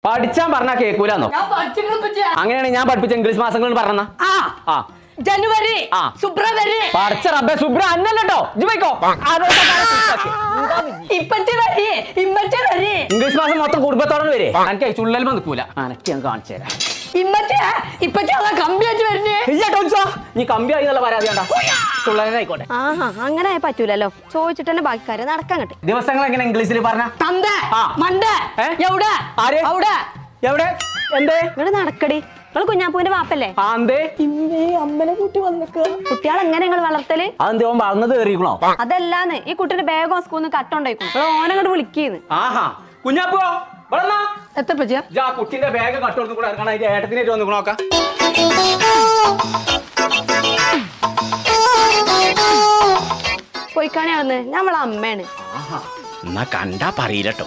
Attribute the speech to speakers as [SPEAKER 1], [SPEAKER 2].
[SPEAKER 1] പഠിച്ചാൻ പറഞ്ഞാ കേൾക്കൂലെന്നോ? അങ്ങനെയാണെങ്കിൽ ഞാൻ പഠിപ്പിച്ച ഇംഗ്ലീഷ് മാസങ്ങൾ പറഞ്ഞ
[SPEAKER 2] ജനുവരി, ഫെബ്രുവരി.
[SPEAKER 1] പഠിച്ച റബ്ബേ സുബ്ര അന്നല്ലോ ഇംഗ്ലീഷ് മാസം മൊത്തം കുടുംബത്തോടെ വരെ എനിക്ക് ചുള്ളൽമ നിൽക്കൂല. അനക്ക് ഞാൻ കാണിച്ചു തരാം. നീ കമ്പി ആയി എന്നുള്ള പരാതി ചുള്ളനായിക്കോട്ടെ.
[SPEAKER 2] അങ്ങനെ പറ്റൂലല്ലോ. ചോദിച്ചിട്ട് തന്നെ ബാക്കി കാര്യം നടക്കാൻ കിട്ടും.
[SPEAKER 1] ദിവസങ്ങൾ എങ്ങനെ ഇംഗ്ലീഷിൽ പറഞ്ഞ
[SPEAKER 2] എവിടെ നടക്കടി? നിങ്ങൾ കുഞ്ഞാപ്പൂവിന്റെ വാപ്പല്ലേ? അമ്മനെ കൂട്ടി വന്നേക്ക്. കുട്ടികളെ എങ്ങനെ നിങ്ങൾ വളർത്തല്? അതല്ലാന്ന് ഈ കുട്ടിന്റെ ബാഗോ സ്കൂളിൽ കട്ടുണ്ടായിക്കും. ഓനങ്ങോട്ട് വിളിക്കുന്നു.
[SPEAKER 1] കുഞ്ഞാപ്പോ
[SPEAKER 2] എത്ര പറ്റിയാ
[SPEAKER 1] കുട്ടിന്റെ ബാഗ് കട്ടോടുത്ത് കൂടെ ഇറങ്ങണം. അതിന്റെ ഏട്ടത്തിനേറ്റ് വന്ന് നോക്കാം.
[SPEAKER 2] പോയിക്കാണെയാണെന്ന് ഞമ്മളെ അമ്മയാണ്.
[SPEAKER 1] എന്നാ കണ്ടാ പറയില്ലട്ടോ.